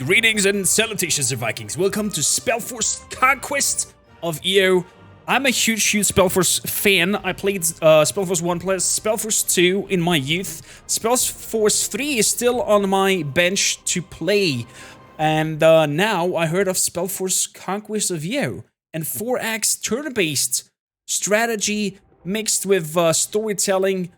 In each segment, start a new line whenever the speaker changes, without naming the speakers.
Greetings and salutations, Vikings. Welcome to SpellForce Conquest of EO. I'm a huge SpellForce fan. I played SpellForce 1 plus SpellForce 2 in my youth. SpellForce 3 is still on my bench to play. And now I heard of SpellForce Conquest of EO. And 4X turn-based strategy mixed with storytelling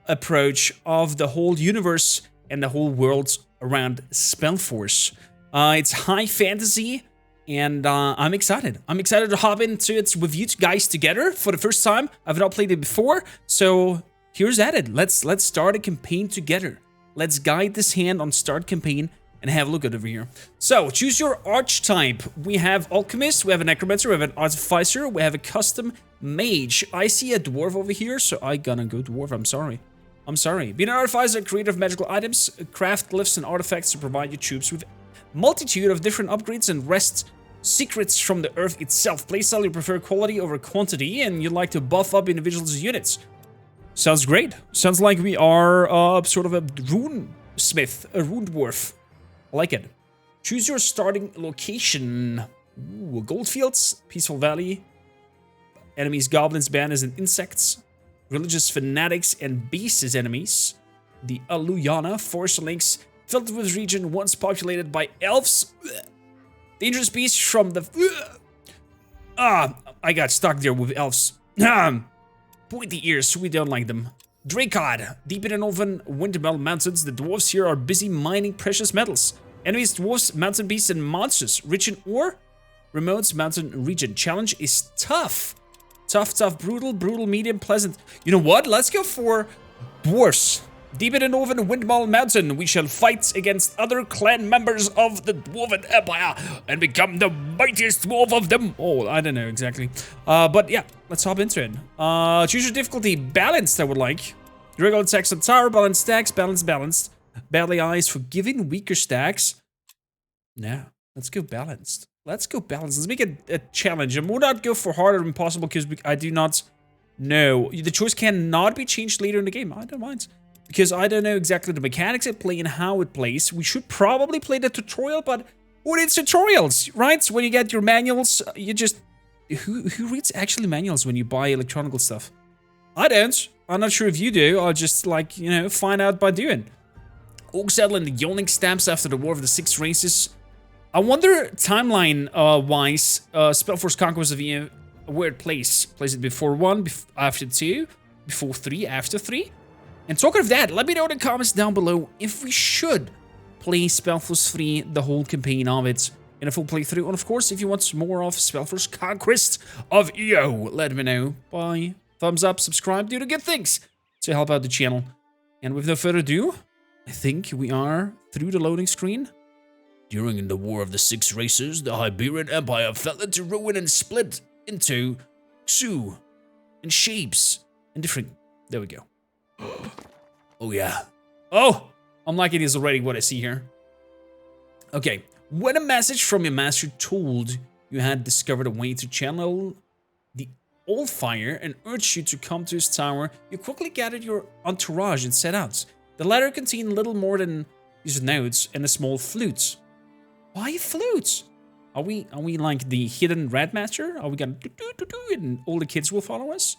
approach of the whole universe and the whole world around SpellForce. It's high fantasy, and I'm excited. I'm excited to hop into it with you guys together for the first time. I've not played it before, so here's at it. Let's start a campaign together. Let's guide this hand on start campaign and have a look at over here. So choose your archetype. We have alchemist, we have a necromancer, we have an artificer, we have a custom mage. I see a dwarf over here, so I gonna go dwarf. I'm sorry. Be an artificer, creator of magical items, craft glyphs and artifacts to provide your troops with multitude of different upgrades and wrest secrets from the earth itself. Playstyle, you prefer quality over quantity, and you like to buff up individuals' units. Sounds great. Sounds like we are sort of a rune smith, a rune dwarf. I like it. Choose your starting location. Ooh, goldfields, peaceful valley, enemies, goblins, bandits, and insects. Religious fanatics and beasts as enemies. The Aluyana, forest links, filled with region once populated by elves. Dangerous beasts from the... I got stuck there with elves. Pointy ears, we don't like them. Dracod, deep in the Northern Wintermell Mountains, the dwarves here are busy mining precious metals. Enemies, dwarves, mountain beasts, and monsters. Rich in ore, remote mountain region. Challenge is tough. Tough, brutal, medium, pleasant. You know what? Let's go for dwarves. Deep in the Northern Windmill Mountain, we shall fight against other clan members of the Dwarven Empire and become the mightiest dwarf of them all. I don't know exactly. But yeah, let's hop into it. Choose your difficulty. Balanced, I would like. Regular attacks on tower, balanced stacks, balanced. Badly eyes for giving weaker stacks. No, let's go balanced. Let's make it a challenge. And we'll not go for hard or impossible because I do not know. The choice cannot be changed later in the game. I don't mind. Because I don't know exactly the mechanics at play and how it plays. We should probably play the tutorial, but who needs tutorials, right? So when you get your manuals, you just... Who reads actually manuals when you buy electronic stuff? I don't. I'm not sure if you do. I'll just, like, you know, find out by doing. Oak Saddle and the Yolning stamps after the War of the Six Races. I wonder, timeline-wise, SpellForce Conquest of EO, where it plays. Plays it before 1, after 2, before 3, after 3? And talking of that, let me know in the comments down below if we should play SpellForce 3, the whole campaign of it, in a full playthrough. And of course, if you want more of SpellForce Conquest of EO, let me know by thumbs up, subscribe, do the good things to help out the channel. And with no further ado, I think we are through the loading screen. During the War of the Six Races, the Iberian Empire fell into ruin and split into Sioux and shapes and different... There we go. Oh yeah. Oh! I'm liking this already, what I see here. Okay. When a message from your master told you had discovered a way to channel the old fire and urged you to come to his tower, you quickly gathered your entourage and set out. The latter contained little more than these notes and a small flute. Why flutes? Are we like the hidden red master? Are we gonna do and all the kids will follow us?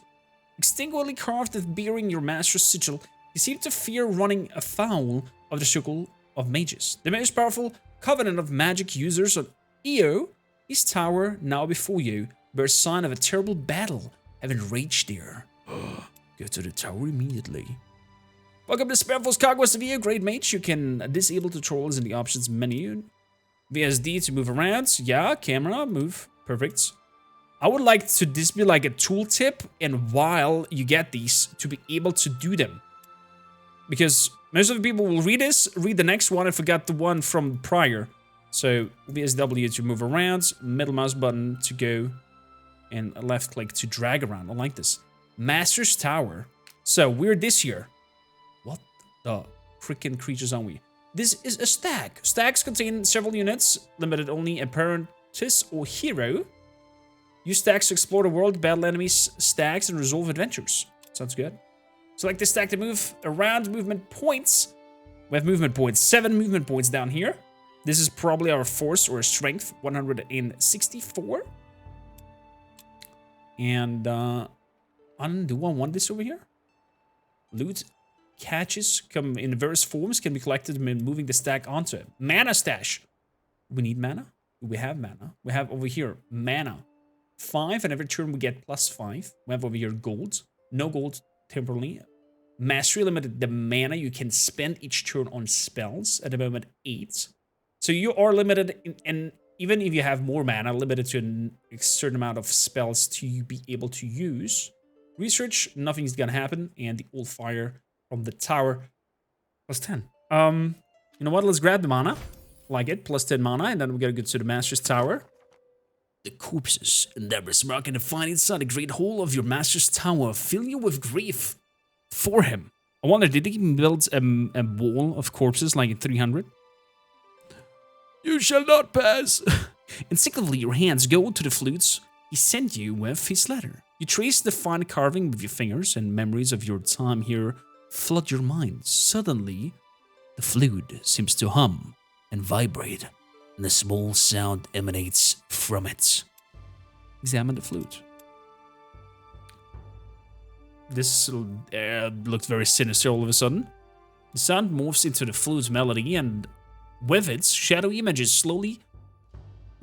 Extinguishingly carved as bearing your master's sigil, you seem to fear running afoul of the circle of mages. The most powerful covenant of magic users on EO, his tower now before you, bears sign of a terrible battle having raged there. Go to the tower immediately. Welcome to SpellForce Conquest of EO, great mage. You can disable tutorials in the options menu. VSD to move around. Yeah, camera, move. Perfect. I would like to this be like a tooltip, and while you get these, to be able to do them. Because most of the people will read this, read the next one, and forgot the one from prior. So, VSW to move around, middle mouse button to go, and left click to drag around. I like this. Master's Tower. So, we're this year. What the freaking creatures are we? This is a stack. Stacks contain several units, limited only apprentice or hero. Use stacks to explore the world, battle enemies, stacks, and resolve adventures. Sounds good. Select the stack to move around movement points. We have movement points. 7 movement points down here. This is probably our force or strength, 164. And do I want this over here? Loot catches come in various forms, can be collected when moving the stack onto it. Mana stash. We need mana? Do we have mana? We have over here mana. 5, and every turn we get +5. We have over here gold. No gold temporarily. Mastery limited the mana you can spend each turn on spells. At the moment, 8. So you are limited, and even if you have more mana, limited to a certain amount of spells to be able to use. Research, nothing's gonna happen, and the old fire from the tower, +10. You know what? Let's grab the mana, like it, +10 mana, and then we gotta go to the Master's Tower. The corpses and debris marking the find inside the great hall of your Master's Tower fill you with grief for him. I wonder, did he build a wall of corpses like in 300? You shall not pass. Instinctively, your hands go to the flutes he sent you with his letter. You trace the fine carving with your fingers, and memories of your time here flood your mind. Suddenly, the flute seems to hum and vibrate, and a small sound emanates from it. Examine the flute. This looks very sinister all of a sudden. The sound morphs into the flute's melody, and with it, shadow images slowly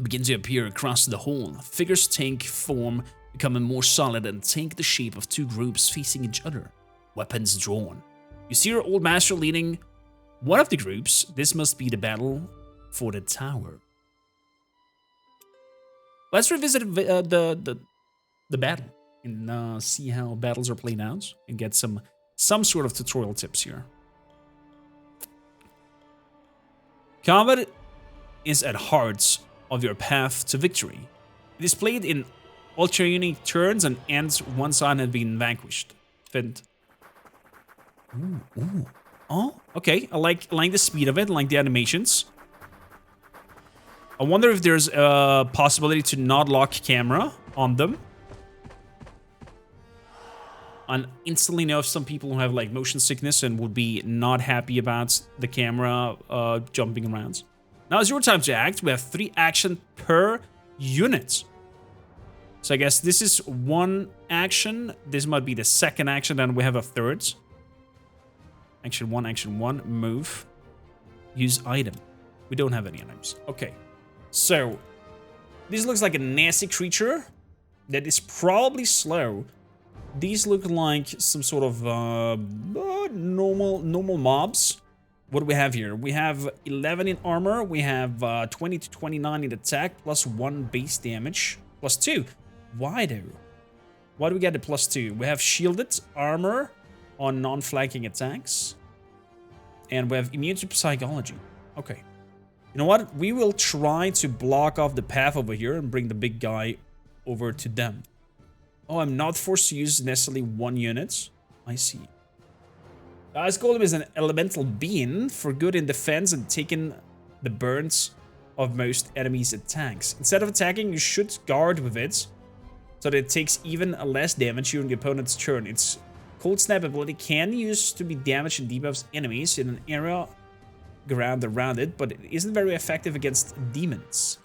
begin to appear across the hall. Figures take form, becoming more solid, and take the shape of two groups facing each other, weapons drawn. You see your old master leading one of the groups. This must be the battle for the tower. Let's revisit the battle and see how battles are played out and get some sort of tutorial tips here. Combat is at heart of your path to victory. It is played in alternating turns and ends one side has been vanquished. Fint. Ooh. Oh, okay. I like the speed of it, like the animations. I wonder if there's a possibility to not lock camera on them. I instantly know of some people who have like motion sickness and would be not happy about the camera jumping around. Now it's your time to act. We have 3 action per unit. So I guess this is 1 action. This might be the 2nd action, then we have a 3rd. Action 1, move. Use item. We don't have any items. Okay. So, this looks like a nasty creature that is probably slow. These look like some sort of normal mobs. What do we have here? We have 11 in armor. We have 20 to 29 in attack, +1 base damage, +2. Why though? Why do we get the +2? We have shielded armor on non-flanking attacks. And we have immune to psychology. Okay. You know what? We will try to block off the path over here and bring the big guy over to them. Oh, I'm not forced to use necessarily 1 unit. I see. Ice Golem is an elemental being for good in defense and taking the burns of most enemies' attacks. Instead of attacking, you should guard with it so that it takes even less damage during the opponent's turn. Its Cold Snap ability can use to be damaged and debuffs enemies in an area ground around it, but it isn't very effective against demons.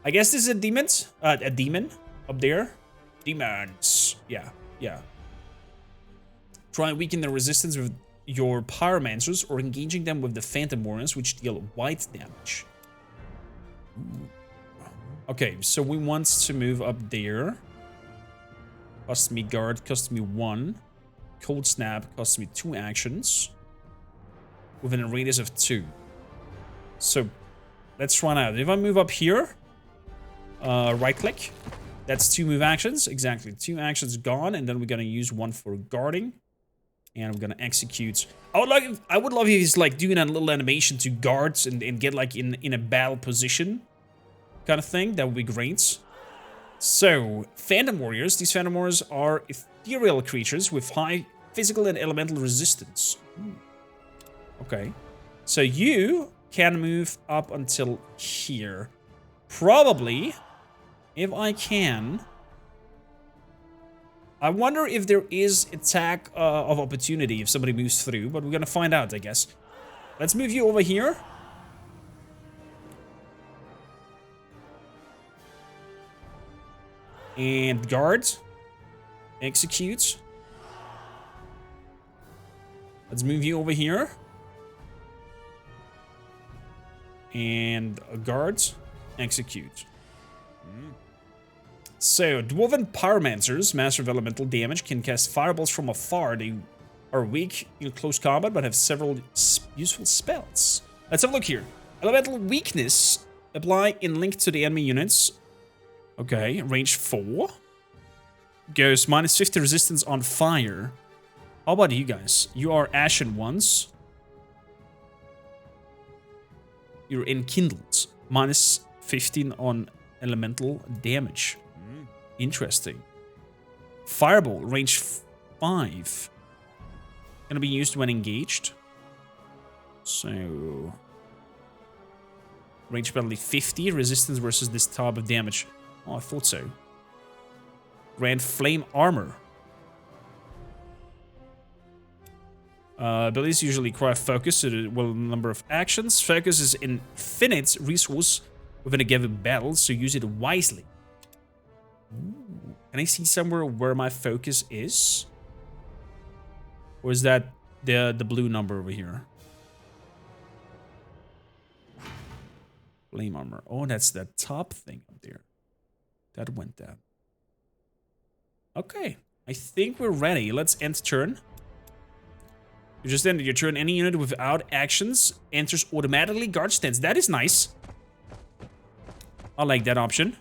I guess this is a demon up there. Demons. Yeah. Try and weaken the resistance with your pyromancers or engaging them with the phantom warriors, which deal white damage. Ooh. Okay, so we want to move up there. Cost me guard, cost me 1. Cold Snap costs me 2 actions within a radius of 2. So let's try it out. If I move up here, right click, that's 2 move actions. Exactly, 2 actions gone, and then we're gonna use 1 for guarding, and we're gonna execute. I would love if he's like doing a little animation to guards and get like in a battle position kind of thing. That would be great. So, Phantom Warriors. These Phantom Warriors are ethereal creatures with high physical and elemental resistance. Ooh. Okay. So you can move up until here. Probably, if I can. I wonder if there is attack of opportunity if somebody moves through, but we're gonna find out, I guess. Let's move you over here. And guard. Execute. Let's move you over here. And a guard. Execute. So, Dwarven Pyromancers, Master of Elemental Damage, can cast fireballs from afar. They are weak in close combat, but have several useful spells. Let's have a look here. Elemental Weakness. Apply in link to the enemy units. Okay, range 4. Goes minus 50 resistance on fire. How about you guys? You are Ashen ones. You're Enkindled. Minus 15 on elemental damage. Interesting. Fireball, range 5. Gonna be used when engaged. So... range penalty 50. Resistance versus this type of damage. Oh, I thought so. Grand Flame Armor. Abilities usually require focus, so the number of actions. Focus is infinite resource within a given battle, so use it wisely. Ooh. Can I see somewhere where my focus is? Or is that the blue number over here? Flame Armor. Oh, that's that top thing up there. That went down. Okay, I think we're ready. Let's end turn. You just ended your turn. Any unit without actions enters automatically guard stance. That is nice. I like that option.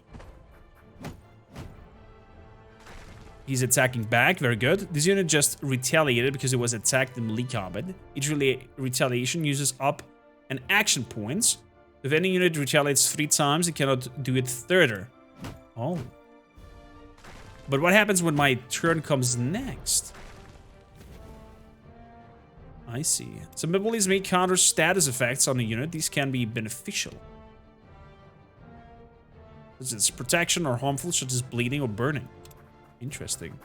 He's attacking back. Very good. This unit just retaliated because it was attacked in melee combat. Each retaliation uses up an action point. If any unit retaliates 3 times, it cannot do it further. Oh. But what happens when my turn comes next? I see. Some abilities may counter status effects on a unit. These can be beneficial. Such as protection or harmful, such as bleeding or burning. Interesting.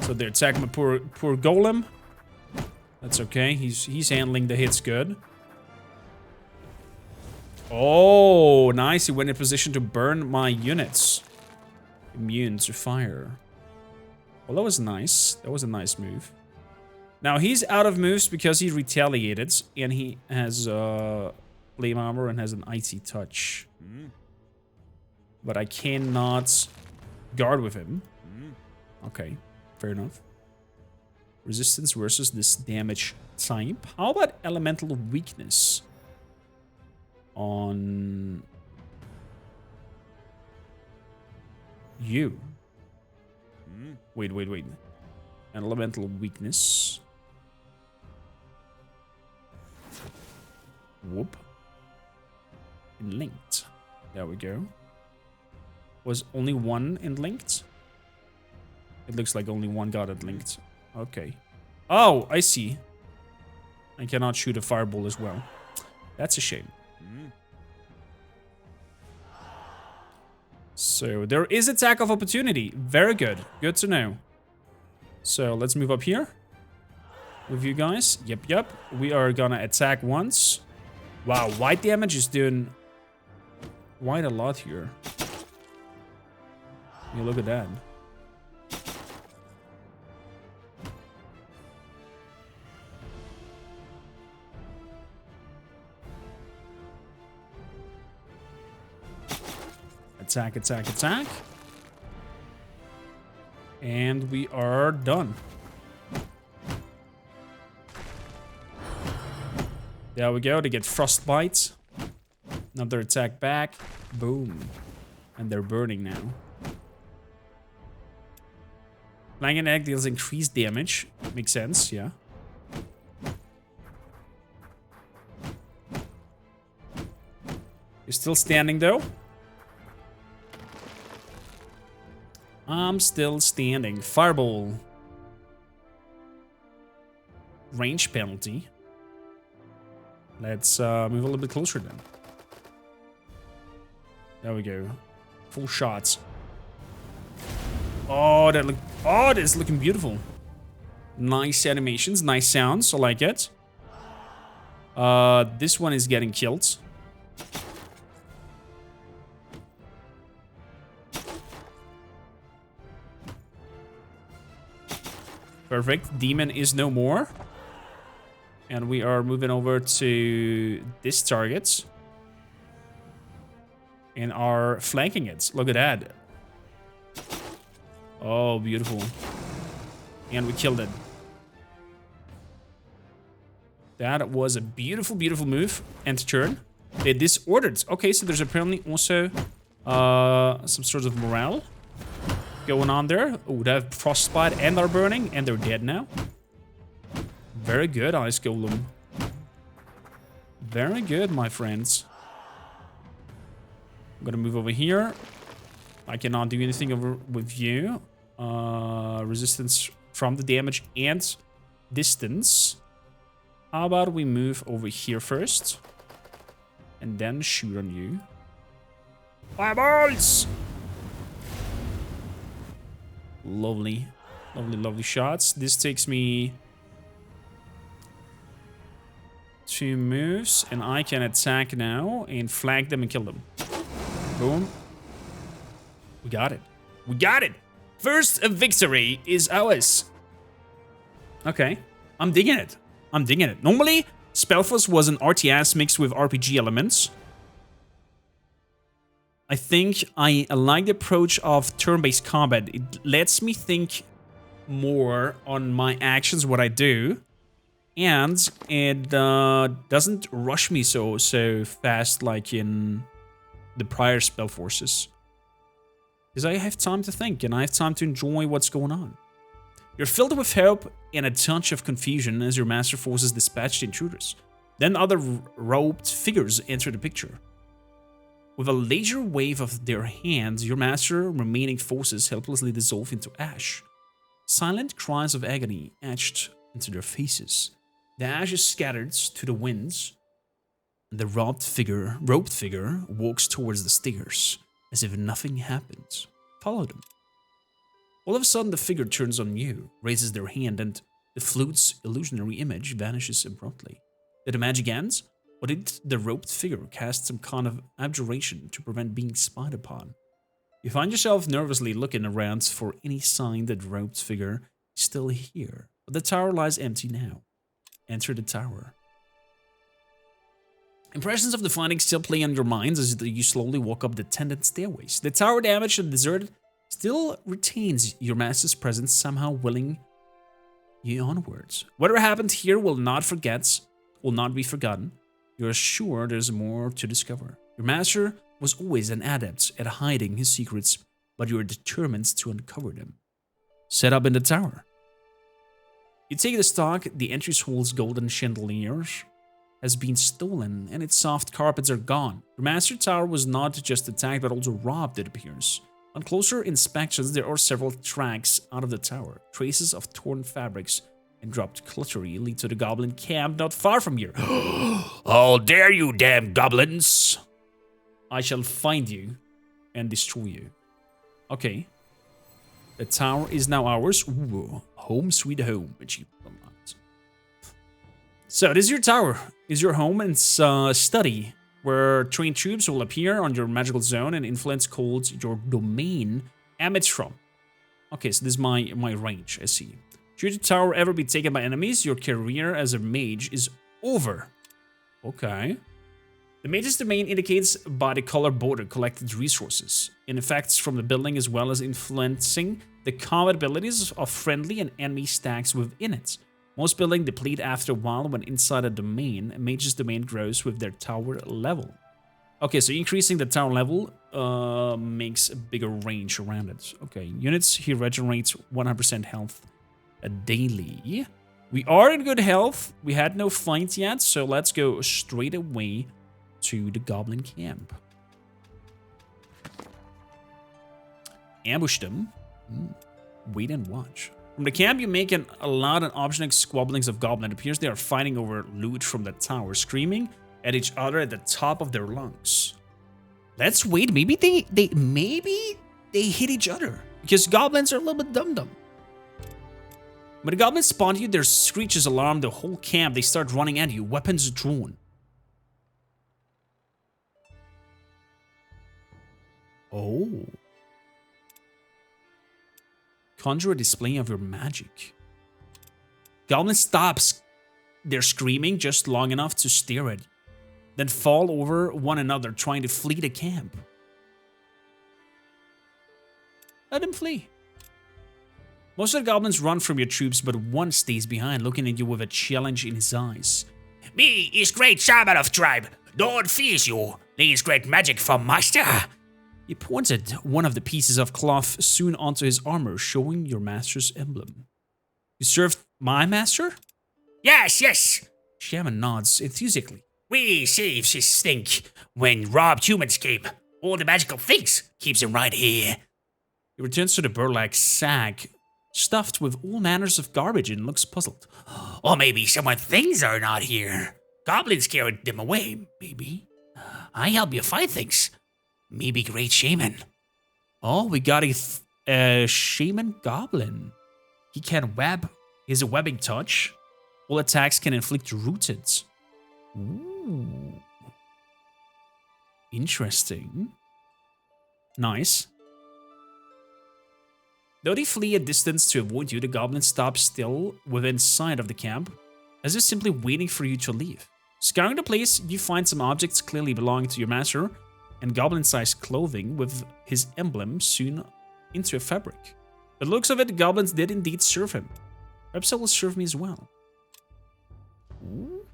So they're attacking my poor golem. That's okay. He's handling the hits good. Oh, nice. He went in position to burn my units. Immune to fire. Well, that was nice. That was a nice move. Now, he's out of moves because he retaliated. And he has flame armor and has an icy touch. But I cannot guard with him. Okay, fair enough. Resistance versus this damage type. How about elemental weakness? On you. Wait. Elemental weakness. Whoop. In linked. There we go. Was only one in linked? It looks like only one got it linked. Okay. Oh, I see. I cannot shoot a fireball as well. That's a shame. So, there is attack of opportunity. Very good. Good to know. So, let's move up here. With you guys. Yep. We are gonna attack once. Wow, white damage is doing quite a lot here. Yeah, look at that. Attack. And we are done. There we go, they get frostbite. Another attack back. Boom. And they're burning now. Flying an egg deals increased damage. Makes sense, yeah. You're still standing though. I'm still standing. Fireball. Range penalty. Let's move a little bit closer then. There we go. Full shots. Oh, that is looking beautiful. Nice animations, nice sounds. I like it. This one is getting killed. Perfect. Demon is no more. And we are moving over to this target. And are flanking it. Look at that. Oh, beautiful. And we killed it. That was a beautiful, beautiful move. End turn. They disordered. Okay, so there's apparently also some sort of morale going on there. Oh, they have frostbite and are burning, and they're dead now. Very good, Ice Golem. Very good, my friends. I'm gonna move over here. I cannot do anything over with you. Resistance from the damage and distance. How about we move over here first? And then shoot on you. Fireballs! Lovely. Lovely, lovely shots. This takes me 2 moves. And I can attack now and flank them and kill them. Boom. We got it. We got it! First victory is ours. Okay. I'm digging it. I'm digging it. Normally, SpellForce was an RTS mixed with RPG elements. I think I like the approach of turn-based combat. It lets me think more on my actions, what I do. And it doesn't rush me so fast like in the prior SpellForces. Because I have time to think and I have time to enjoy what's going on. You're filled with hope and a touch of confusion as your master forces dispatch the intruders. Then other robed figures enter the picture. With a laser wave of their hands, your master remaining forces helplessly dissolve into ash. Silent cries of agony etched into their faces. The ash is scattered to the winds, and the robed figure walks towards the stairs, as if nothing happened. Follow them. All of a sudden, the figure turns on you, raises their hand, and the flute's illusionary image vanishes abruptly. Did the magic end? Or did the robed figure cast some kind of abjuration to prevent being spied upon? You find yourself nervously looking around for any sign that the robed figure is still here. But the tower lies empty now. Enter the tower. Impressions of the finding still play on your minds as you slowly walk up the tended stairways. The tower, damaged and deserted, still retains your master's presence, somehow willing you onwards. Whatever happened here will not be forgotten. You're sure there's more to discover. Your master was always an adept at hiding his secrets, but you are determined to uncover them. Set up in the tower. You take the stock, the entry hall's golden chandeliers has been stolen, and its soft carpets are gone. Your master tower was not just attacked, but also robbed, it appears. On closer inspections, there are several tracks out of the tower. Traces of torn fabrics and dropped cluttery lead to the goblin camp not far from here. How dare you, damn goblins! I shall find you and destroy you. Okay. The tower is now ours. Ooh, home sweet home. So this is your tower. Is your home and study, where trained troops will appear on your magical zone and influence called your domain emits from. Okay, so this is my range, I see. Should the tower ever be taken by enemies, your career as a mage is over. Okay. The mage's domain indicates by the color border collected resources and effects from the building, as well as influencing the combat abilities of friendly and enemy stacks within it. Most buildings deplete after a while when inside a domain. A mage's domain grows with their tower level. Okay, so increasing the tower level makes a bigger range around it. Okay, units here regenerate 100% health daily. We are in good health. We had no fight yet, so let's go straight away to the goblin camp. Ambush them. Wait and watch. From the camp, you make a loud and obstinate squabblings of goblins. It appears they are fighting over loot from the tower, screaming at each other at the top of their lungs. Let's wait. Maybe they hit each other, because goblins are a little bit dumb. When the goblins spawn you, their screeches alarm the whole camp. They start running at you, weapons drawn. Oh. Conjure a display of your magic. Goblin stops their screaming just long enough to stare at you, then fall over one another trying to flee the camp. Let them flee. Most of the goblins run from your troops, but one stays behind, looking at you with a challenge in his eyes.
Me is great shaman of tribe. No one fears you. Needs great magic from master.
He pointed one of the pieces of cloth sewn onto his armor, showing your master's emblem. You served my master?
Yes, yes.
Shaman nods enthusiastically.
We saves his stink when robbed humans came. All the magical things keeps him right here.
He returns to the burlap sack, stuffed with all manners of garbage, and looks puzzled.
Or maybe someone things are not here. Goblins carried them away, maybe. I help you find things. Maybe great shaman.
Oh, we got a shaman goblin. He can web. He has a webbing touch. All attacks can inflict rooted. Ooh. Interesting. Nice. Though they flee a distance to avoid you, the goblins stop still within sight of the camp, as if simply waiting for you to leave. Scouring the place, you find some objects clearly belonging to your master, and goblin-sized clothing with his emblem sewn into a fabric. By the looks of it, the goblins did indeed serve him. Perhaps they will serve me as well. Ooh.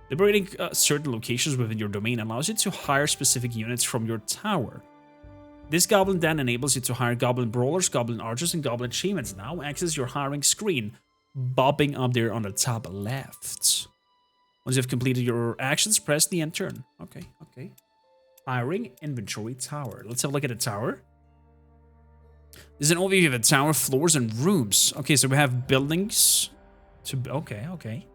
Liberating certain locations within your domain allows you to hire specific units from your tower. This goblin then enables you to hire goblin brawlers, goblin archers, and goblin shamans. Now access your hiring screen, bobbing up there on the top left. Once you have completed your actions, press the end turn. Okay. Hiring, inventory, tower. Let's have a look at the tower. There's an overview of the tower, floors, and rooms. Okay, so we have buildings. Okay.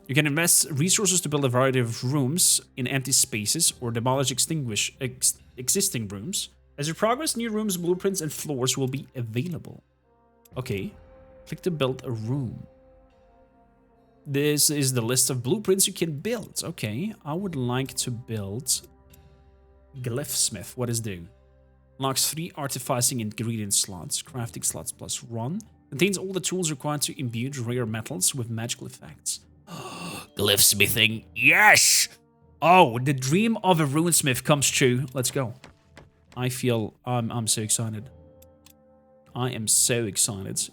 You can invest resources to build a variety of rooms in empty spaces or demolish existing rooms. As you progress, new rooms, blueprints, and floors will be available. Okay, click to build a room. This is the list of blueprints you can build. Okay, I would like to build Glyphsmith. What is do? Unlocks 3 artificing ingredient slots, crafting slots plus 1. Contains all the tools required to imbue rare metals with magical effects.
Glyphsmithing, yes!
Oh, the dream of a runesmith comes true. Let's go. I feel I'm so excited. I am so excited.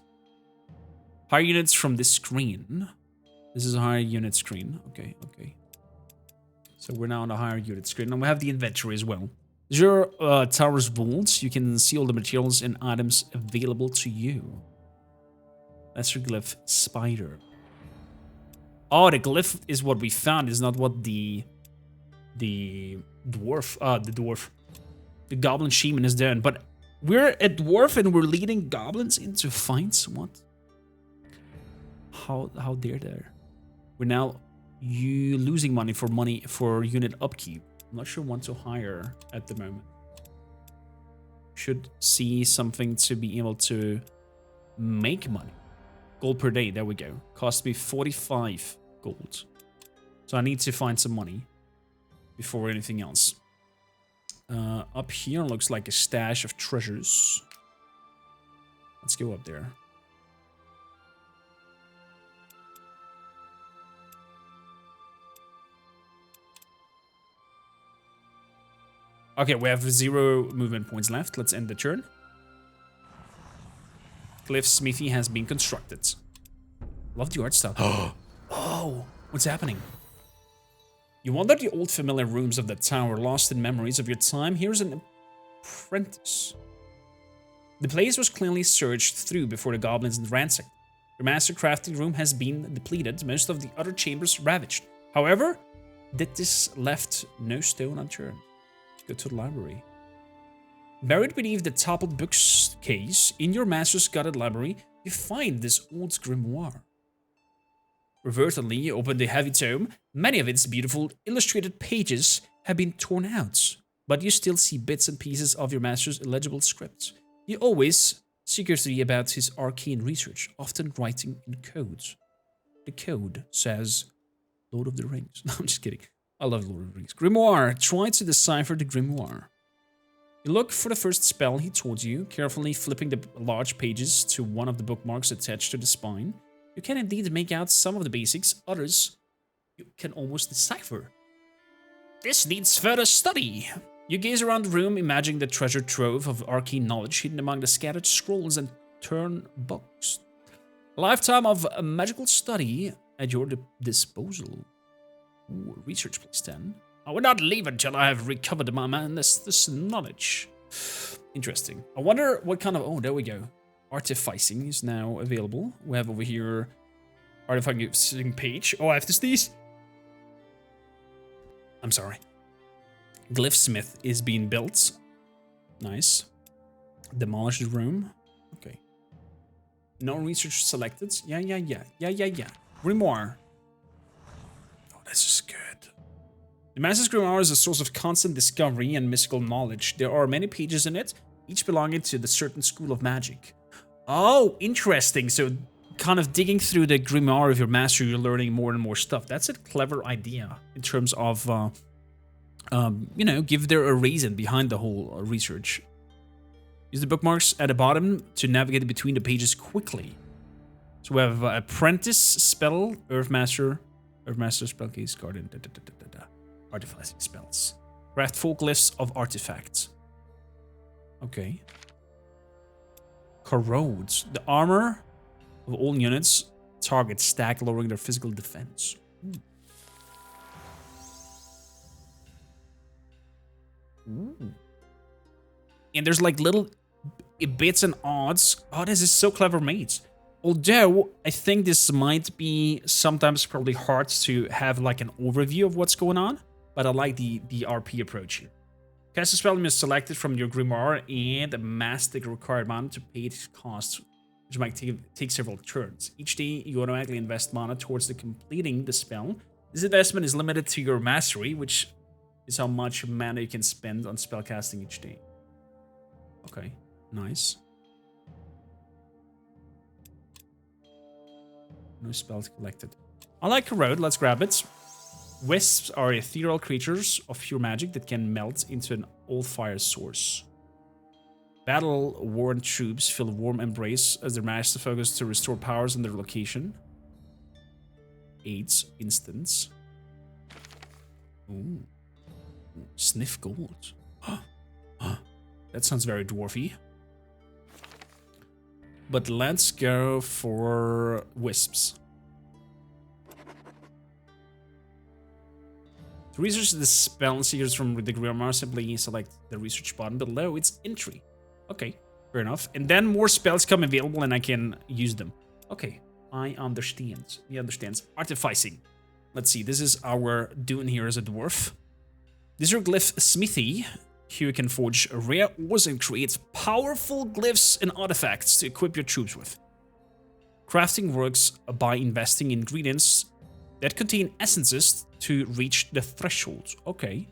Hire units from this screen. This is a hire unit screen. Okay. So we're now on the hire unit screen, and we have the inventory as well. As your tower's vaults, you can see all the materials and items available to you. That's your glyph spider. Oh, the glyph is what we found. Is not what the goblin shaman is doing. But we're a dwarf and we're leading goblins into fights. What? How dare they? We're now losing money for unit upkeep. I'm not sure what to hire at the moment. Should see something to be able to make money. Gold per day, there we go. Cost me 45 gold. So I need to find some money before anything else. Up here looks like a stash of treasures. Let's go up there. Okay, we have 0 movement points left. Let's end the turn. Glyph Smithy has been constructed. Love the art style. Oh, what's happening? You wander the old familiar rooms of the tower, lost in memories of your time. Here's an apprentice. The place was cleanly searched through before the goblins ransacked. Your master crafting room has been depleted, most of the other chambers ravaged. However, this left no stone unturned. Go to the library. Buried beneath the toppled bookcase in your master's gutted library, you find this old grimoire. Reverently, you open the heavy tome. Many of its beautiful illustrated pages have been torn out, but you still see bits and pieces of your master's illegible script. You always secretly about his arcane research, often writing in code. The code says Lord of the Rings. No, I'm just kidding. I love Lord of the Rings. Grimoire. Try to decipher the grimoire. You look for the first spell he told you, carefully flipping the large pages to one of the bookmarks attached to the spine. You can indeed make out some of the basics, others you can almost decipher. This needs further study. You gaze around the room, imagining the treasure trove of arcane knowledge hidden among the scattered scrolls and turn books. A lifetime of magical study at your disposal. Ooh, research please, 10. I will not leave until I have recovered my this knowledge. Interesting. I wonder what kind of... Oh, there we go. Artificing is now available. We have over here... Artificing page. Oh, I have to sneeze. I'm sorry. Glyphsmith is being built. Nice. Demolish the room. Okay. No research selected. Yeah. Grimoire. Oh, this is good. The Master's Grimoire is a source of constant discovery and mystical knowledge. There are many pages in it, each belonging to the certain school of magic. Oh, interesting. So, kind of digging through the Grimoire of your master, you're learning more and more stuff. That's a clever idea in terms of, you know, give there a reason behind the whole research. Use the bookmarks at the bottom to navigate between the pages quickly. So we have Apprentice, Spell, Earthmaster, Spellcase, Guardian, Artificing spells. Craft full glyphs of artifacts. Okay. Corrodes. The armor of all units target stack, lowering their physical defense. Ooh. And there's like little bits and odds. Oh, this is so clever made. Although, I think this might be sometimes probably hard to have like an overview of what's going on. But I like the RP approach here. Cast a spell you must select it from your Grimoire and amass the required mana to pay its cost, which might take several turns. Each day, you automatically invest mana towards completing the spell. This investment is limited to your mastery, which is how much mana you can spend on spellcasting each day. Okay, nice. No spells collected. I like Corrode, let's grab it. Wisps are ethereal creatures of pure magic that can melt into an all-fire source. Battle-worn troops feel a warm embrace as their master focus to restore powers in their location. Aids instance. Ooh. Sniff gold. That sounds very dwarfy. But let's go for wisps. To research the spell seekers from the Grimoire, simply select the research button below its entry. Okay, fair enough. And then more spells come available and I can use them. Okay, I understand. He understands. Artificing. Let's see, this is our doing here as a dwarf. This is your glyph smithy. Here you can forge rare ores and create powerful glyphs and artifacts to equip your troops with. Crafting works by investing in ingredients that contain essences to reach the threshold. Okay.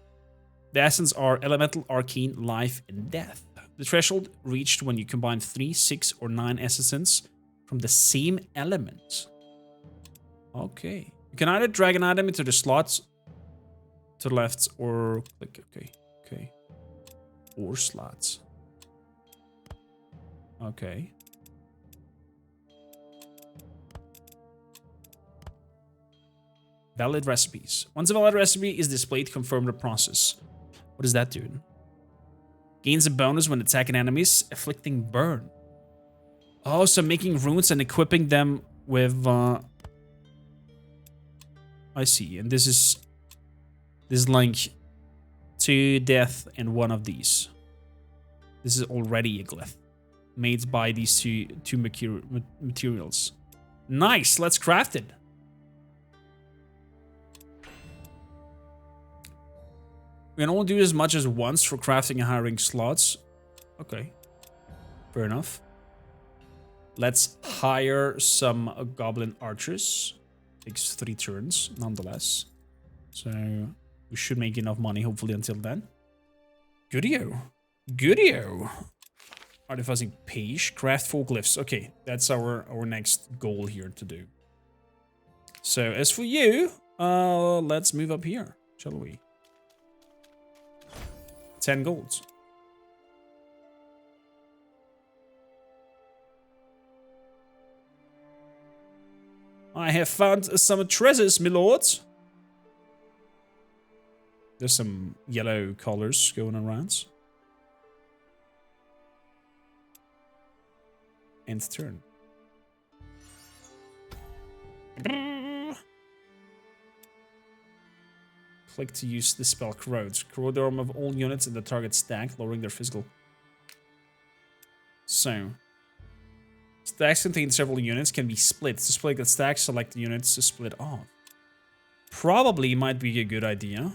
The essence are elemental, arcane, life, and death. The threshold reached when you combine 3, 6, or 9 essences from the same element. Okay. You can either drag an item into the slots to the left or click. Okay. Or slots. Okay. Valid recipes. Once a valid recipe is displayed, confirm the process. What does that do? Gains a bonus when attacking enemies, afflicting burn. Oh, so making runes and equipping them with... I see. And this is like 2 death and 1 of these. This is already a glyph made by these two materials. Nice. Let's craft it. We can only do as much as once for crafting and hiring slots. Okay. Fair enough. Let's hire some goblin archers. Takes 3 turns, nonetheless. So we should make enough money, hopefully, until then. Goodyo. Goodyo. Artificing page. Craft 4 glyphs. Okay, that's our next goal here to do. So as for you, let's move up here, shall we? 10 golds. I have found some treasures, my lords. There's some yellow colors going around. End turn. Click to use the spell Corrode. Corrode the armor of all units in the target stack, lowering their physical. So, stacks contain several units, can be split. To split the stack, select the units to split off. Probably might be a good idea.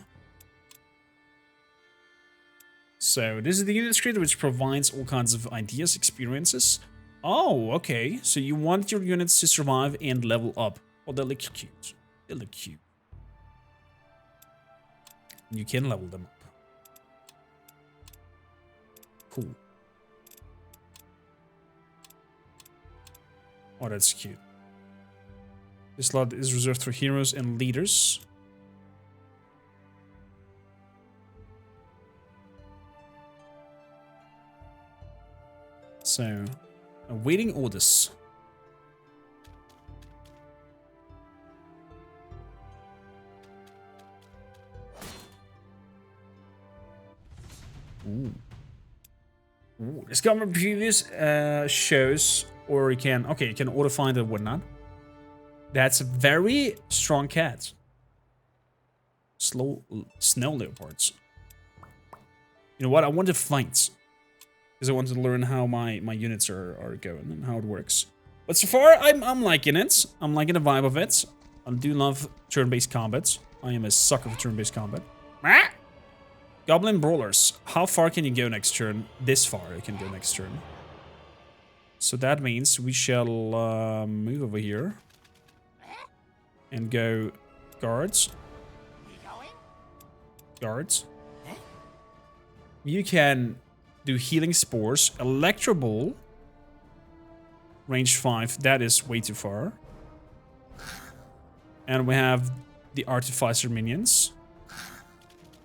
So, this is the unit script which provides all kinds of ideas, experiences. Oh, okay. So you want your units to survive and level up. Oh, they look cute. They look cute. You can level them up. Cool. Oh, that's cute. This slot is reserved for heroes and leaders. So, awaiting orders. Ooh. Ooh. Discover previous shows, or you can, okay, you can auto find and whatnot. That's a very strong cat. Slow snow leopards. You know what? I want to fight. Because I want to learn how my units are going and how it works. But so far, I'm liking it. I'm liking the vibe of it. I do love turn-based combat. I am a sucker for turn-based combat. Goblin Brawlers. How far can you go next turn? This far you can go next turn. So that means we shall move over here. And go guards. Guards. You can do healing spores. Electro Ball. Range 5. That is way too far. And we have the Artificer minions.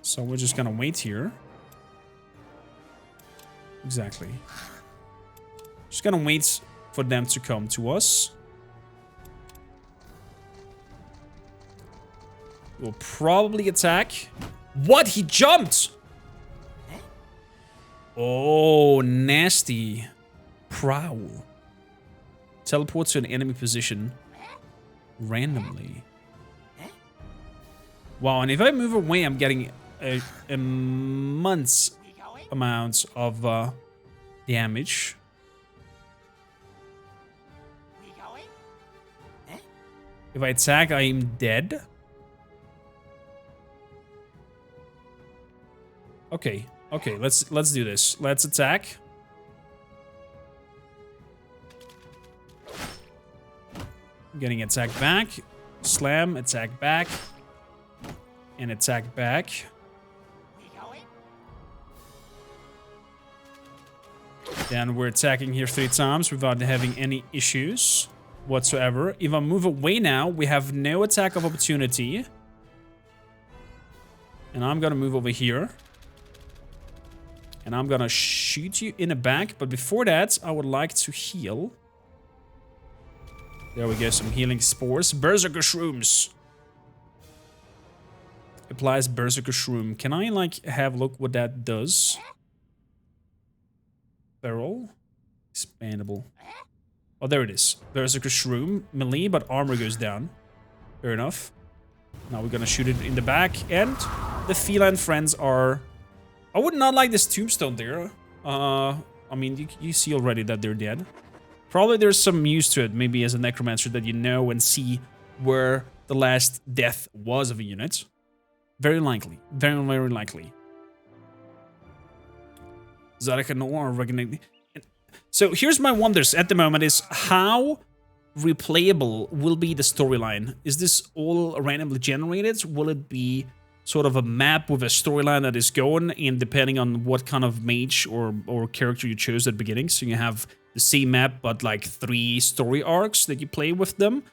So we're just gonna wait here. Exactly. Just gonna wait for them to come to us. We'll probably attack. What? He jumped! Oh, nasty. Prowl. Teleport to an enemy position randomly. Wow, and if I move away, I'm getting a immense amount of damage. If I attack, I am dead. Okay, okay, let's do this. Let's attack. Getting attacked back. Slam, attack back. And attack back. Then we're attacking here 3 times without having any issues whatsoever. If I move away now, we have no attack of opportunity. And I'm gonna move over here. And I'm gonna shoot you in the back. But before that, I would like to heal. There we go, some healing spores. Berserker Shrooms. Applies Berserker Shroom. Can I, like, have a look what that does? Barrel. Expandable. Oh, there it is. Berserker Shroom. Melee, but armor goes down. Fair enough. Now we're gonna shoot it in the back. And the feline friends are... I would not like this tombstone there. I mean, you see already that they're dead. Probably there's some use to it, maybe as a necromancer, that you know and see where the last death was of a unit. Very likely. Very, very likely. So here's my wonders at the moment is how replayable will be the storyline. Is this all randomly generated? Will it be sort of a map with a storyline that is going, and depending on what kind of mage or character you chose at the beginning, so you have the same map but like 3 story arcs that you play with them?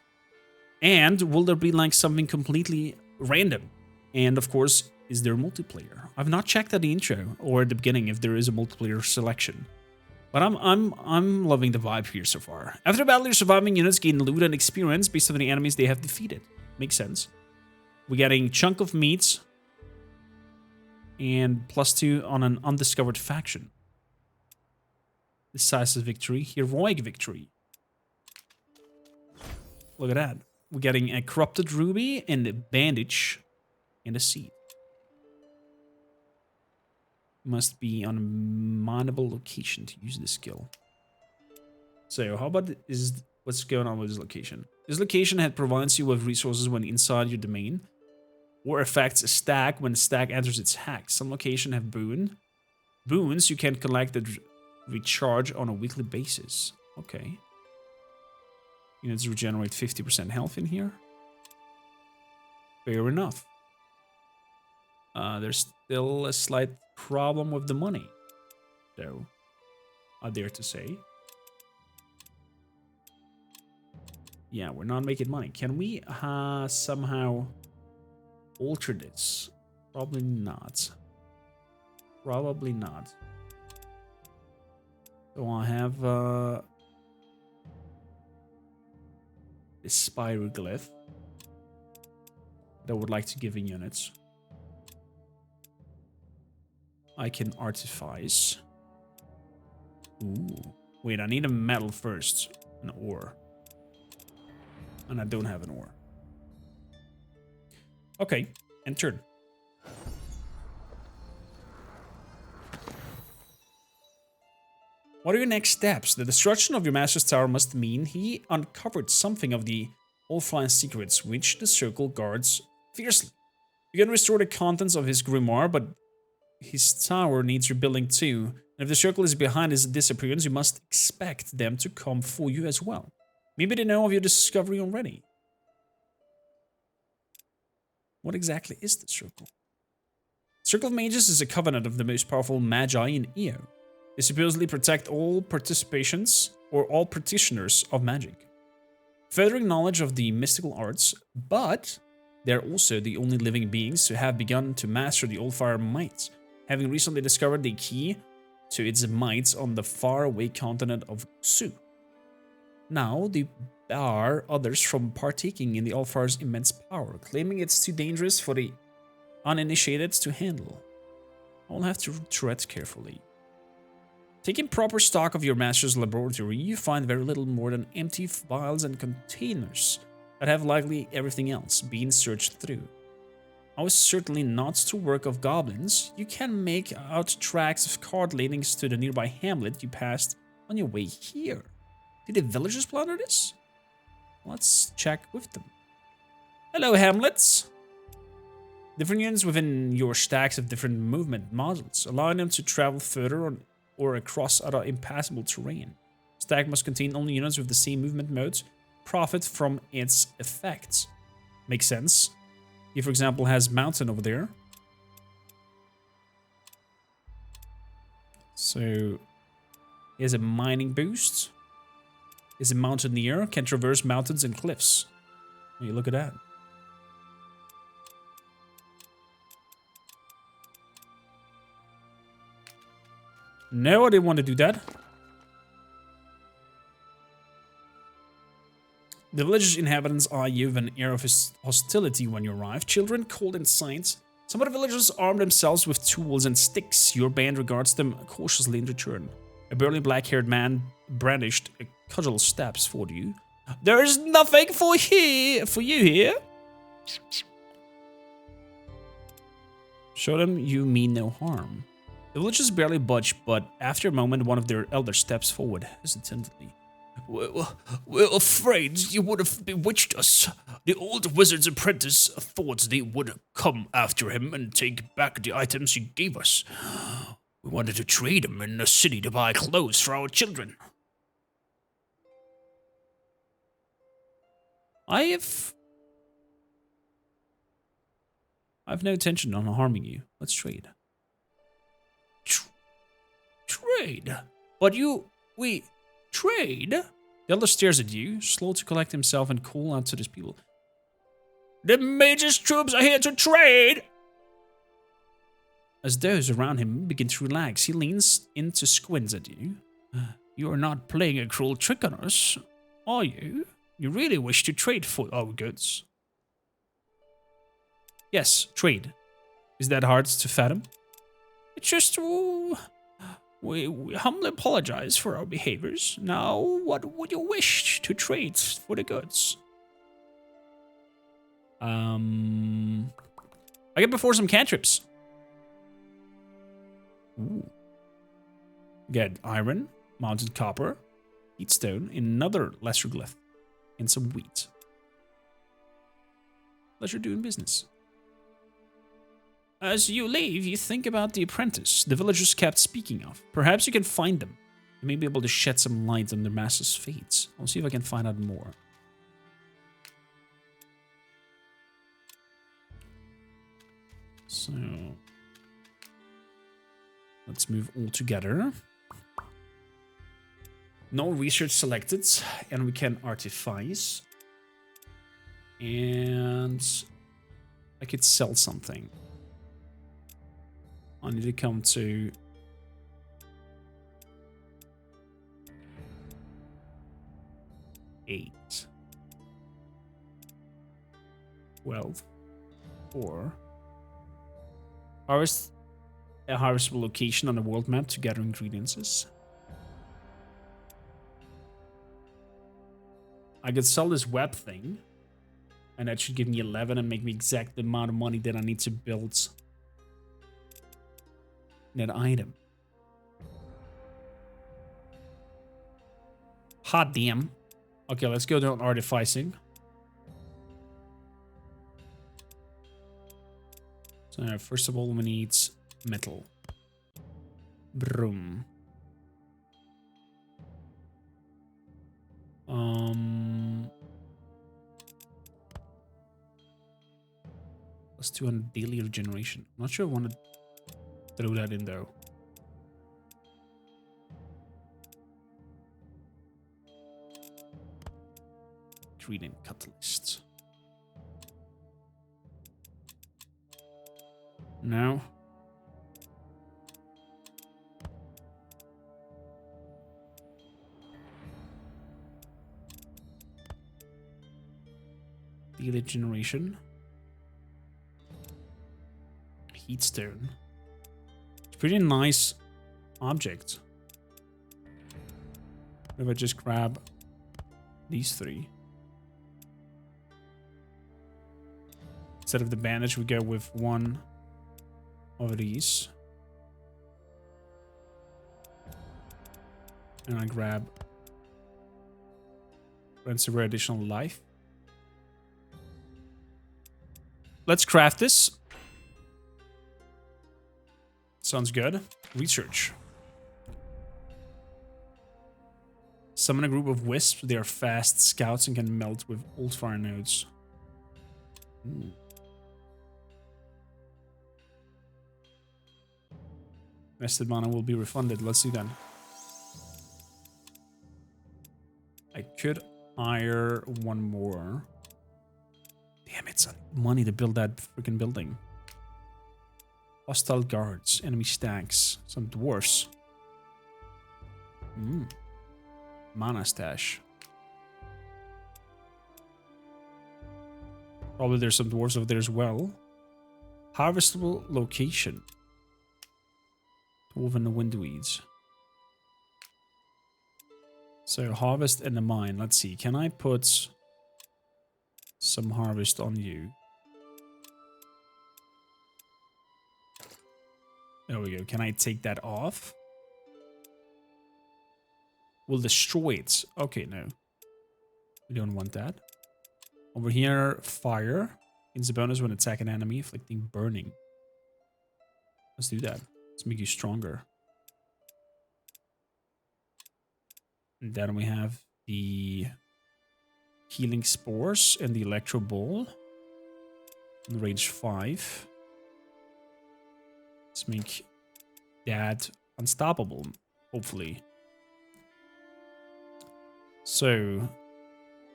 And will there be like something completely random? And of course, is there multiplayer? I've not checked at the intro or at the beginning if there is a multiplayer selection. But I'm loving the vibe here so far. After battle, your surviving units gain loot and experience based on the enemies they have defeated. Makes sense. We're getting chunk of meat and +2 on an undiscovered faction. Decisive victory, heroic victory. Look at that. We're getting a corrupted ruby and a bandage and a seed. Must be on a mineable location to use this skill. So how about what's going on with this location? This location provides you with resources when inside your domain, or affects a stack when the stack enters its hack. Some locations have boons you can collect that recharge on a weekly basis. Okay. Units regenerate 50% health in here. Fair enough. There's still a slight problem with the money, though, I dare to say. Yeah, we're not making money. Can we somehow alter this? Probably not. Probably not. So I have this spiral glyph that I would like to give in units. I can artifice. Ooh. Wait, I need a metal first. An ore. And I don't have an ore. Okay, and turn. What are your next steps? The destruction of your master's tower must mean he uncovered something of the offline secrets which the circle guards fiercely. You can restore the contents of his grimoire, but his tower needs rebuilding too. And if the circle is behind his disappearance, you must expect them to come for you as well. Maybe they know of your discovery already. What exactly is the circle? Circle of Mages is a covenant of the most powerful magi in EO. They supposedly protect all participations or all practitioners of magic, furthering knowledge of the mystical arts, but they're also the only living beings to have begun to master the Oldfire might, having recently discovered the key to its might on the faraway continent of Su. Now, they bar others from partaking in the Oldfire's immense power, claiming it's too dangerous for the uninitiated to handle. I'll have to tread carefully. Taking proper stock of your master's laboratory, you find very little more than empty vials and containers that have likely everything else being searched through. I was certainly not to work of goblins. You can make out tracks of cart leadings to the nearby hamlet you passed on your way here. Did the villagers plunder this? Let's check with them. Hello, hamlets. Different units within your stacks have different movement models, allowing them to travel further on or across other impassable terrain. Stack must contain only units with the same movement modes, profit from its effects. Makes sense. He, for example, has mountain over there. So, he has a mining boost. Is a mountaineer, can traverse mountains and cliffs. Hey, look at that. No, I didn't want to do that. The village's inhabitants eye you with an air of hostility when you arrive. Children, cold in sight. Some of the villagers arm themselves with tools and sticks. Your band regards them cautiously in return. A burly black-haired man brandished a cudgel steps for you. There is nothing for you here. Show them you mean no harm. The villagers barely budge, but after a moment, one of their elders steps forward hesitantly. We're afraid you would have bewitched us. The old wizard's apprentice thought they would come after him and take back the items he gave us. We wanted to trade them in the city to buy clothes for our children. I've no intention on harming you. Let's trade. Trade? But we trade? The elder stares at you, slow to collect himself and call out to his people. The mage's troops are here to trade! As those around him begin to relax, he leans in to squint at you. You are not playing a cruel trick on us, are you? You really wish to trade for our goods? Yes, trade. Is that hard to fathom? It's just... we humbly apologize for our behaviors. Now, what would you wish to trade for the goods? I get before some cantrips. Ooh. Get iron, mounted copper, heat stone, another lesser glyph, and some wheat. Pleasure doing business. As you leave, you think about the apprentice the villagers kept speaking of. Perhaps you can find them. You may be able to shed some light on their master's fates. I'll see if I can find out more. So... let's move all together. No research selected, and we can artifice. And I could sell something. I need to come to 8, 12, 4. Harvest a harvestable location on the world map to gather ingredients. I could sell this web thing, and that should give me 11 and make me exact the amount of money that I need to build that item. Hot damn. Okay, let's go down artificing. So first of all, we need metal. Broom. Plus 200 daily regeneration. I'm not sure I want to throw that in though. Ingredient catalyst. No. Daily generation. Heat stone. It's a pretty nice object. If I just grab these 3. Instead of the bandage, we go with 1 of these. And I grab Rare additional life. Let's craft this. Sounds good. Research. Summon a group of wisps. They are fast scouts and can melt with old fire nodes. Ooh. Vested mana will be refunded. Let's see then. I could hire 1 more. Damn, it's money to build that freaking building. Hostile guards, enemy stacks, some dwarfs. Mana stash. Probably there's some dwarves over there as well. Harvestable location. Dwarf and the windweeds. So harvest in the mine. Let's see. Can I put some harvest on you? There we go. Can I take that off? We'll destroy it. Okay, no. We don't want that. Over here, fire. Gains a bonus when attack an enemy, inflicting burning. Let's do that. Let's make you stronger. And then we have the healing spores and the electro ball. Range 5. Let's make that unstoppable, hopefully. So,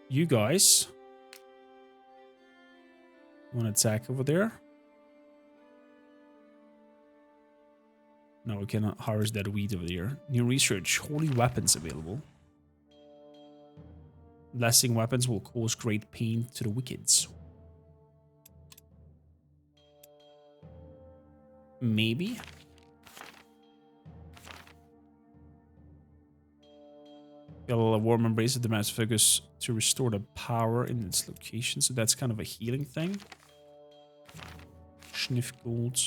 you guys want to attack over there? No, we cannot harvest that wheat over there. New research. Holy weapons available. Blasting weapons will cause great pain to the wicked. Maybe? Got a warm embrace of the mass focus to restore the power in its location. So that's kind of a healing thing. Sniff gold.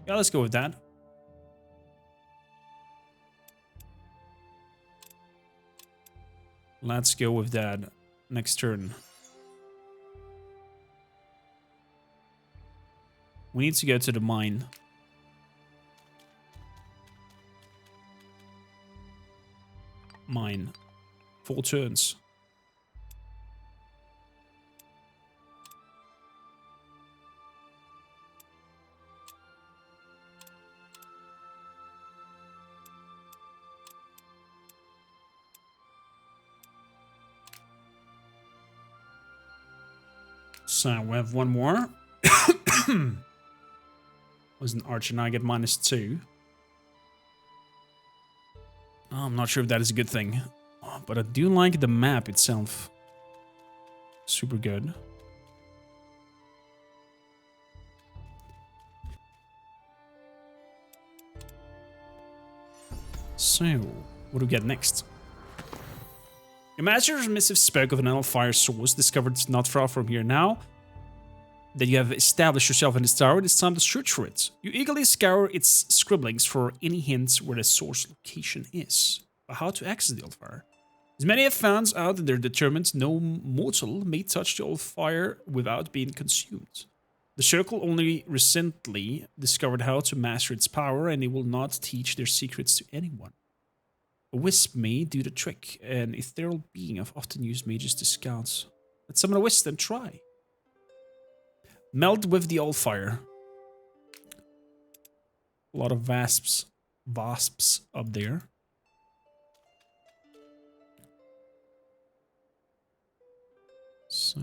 Yeah, let's go with that. Let's go with that next turn. We need to go to the mine. Mine. 4 turns. So we have one more. Was an archer, now I get -2. Oh, I'm not sure if that is a good thing. But I do like the map itself. Super good. So, what do we get next? Your master's missive spoke of an hellfire source discovered not far from here. Now that you have established yourself in this tower, it's time to search for it. You eagerly scour its scribblings for any hints where the source location is. But how to access the hellfire? As many have found out that they're determined no mortal may touch the hellfire without being consumed. The circle only recently discovered how to master its power, and they will not teach their secrets to anyone. A wisp may do the trick, an ethereal being have often used mages to scout. Let's summon a wisp and try. Meld with the hellfire. A lot of wasps up there. So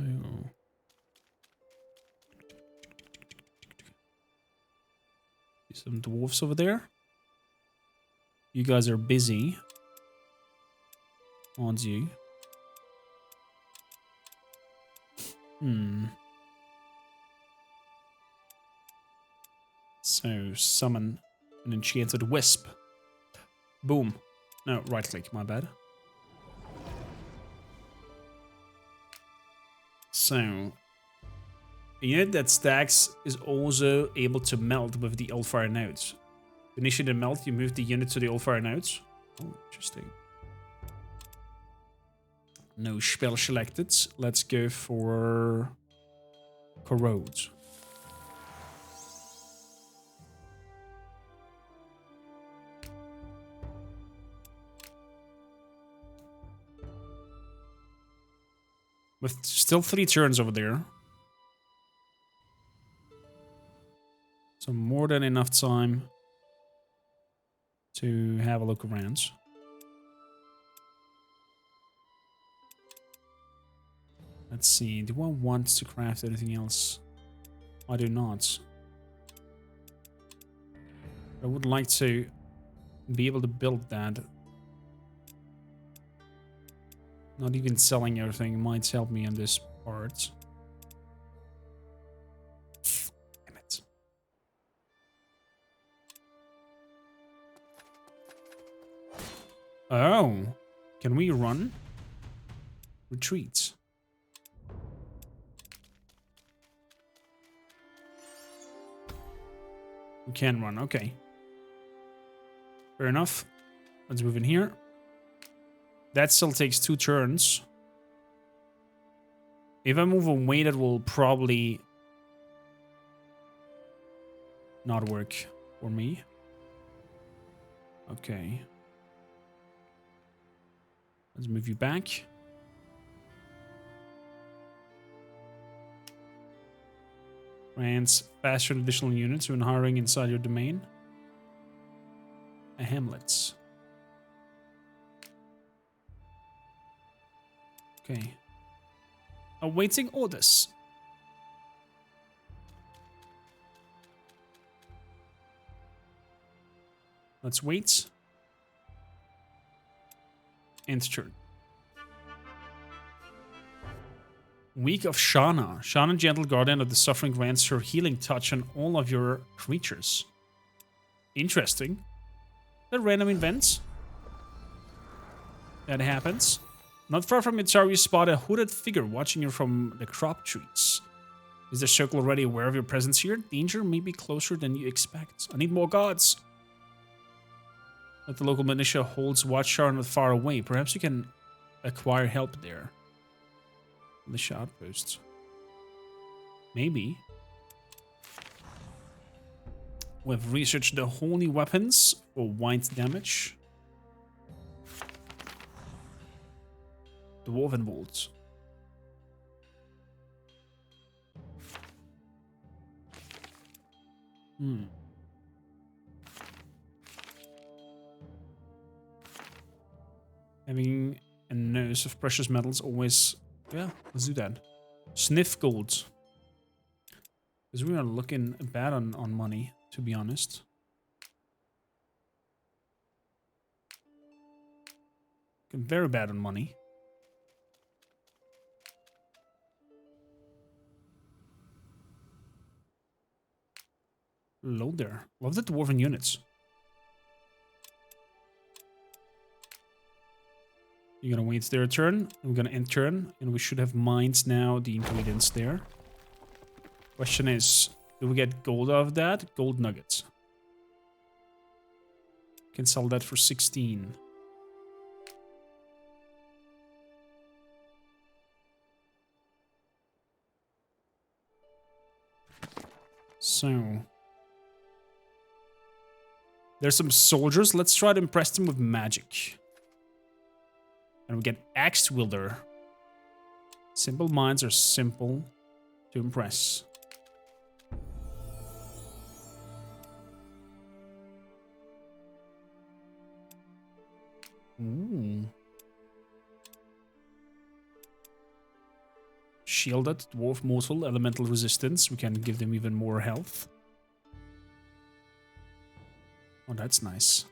some dwarves over there. You guys are busy, aren't you? So summon an enchanted wisp. Boom. No, right click, my bad. So, a unit that stacks is also able to melt with the hellfire nodes. To initiate a melt, you move the unit to the hellfire nodes. Oh, interesting. No spell selected. Let's go for corrode. With still 3 turns over there. So more than enough time to have a look around. Let's see, do I want to craft anything else? I do not. I would like to be able to build that. Not even selling everything might help me on this part. Damn it. Oh, can we run? Retreat. We can run, okay. Fair enough. Let's move in here. That still takes 2 turns. If I move away, that will probably not work for me. Okay. Let's move you back. Grants faster additional units when hiring inside your domain. A hamlet. Okay. Awaiting orders. Let's wait. End turn. Week of Shana. Shana, gentle guardian of the suffering, grants her healing touch on all of your creatures. Interesting. The random events. That happens. Not far from your tower, you spot a hooded figure watching you from the crop trees. Is the circle already aware of your presence here? Danger may be closer than you expect. I need more guards. But the local militia holds watchtower not far away. Perhaps you can acquire help there. Militia outposts. Maybe. We've researched the holy weapons for white damage. Dwarven bolts. Having a nose of precious metals always... Yeah, let's do that. Sniff gold. Because we are looking bad on money, to be honest. Looking very bad on money. Load there. Love the dwarven units. You're gonna wait their turn. We're gonna end turn. And we should have mined now the ingredients there. Question is, do we get gold out of that? Gold nuggets. Can sell that for 16. So... There's some soldiers. Let's try to impress them with magic. And we get Axe Wielder. Simple minds are simple to impress. Ooh. Shielded, dwarf mortal, elemental resistance. We can give them even more health. Oh, that's nice.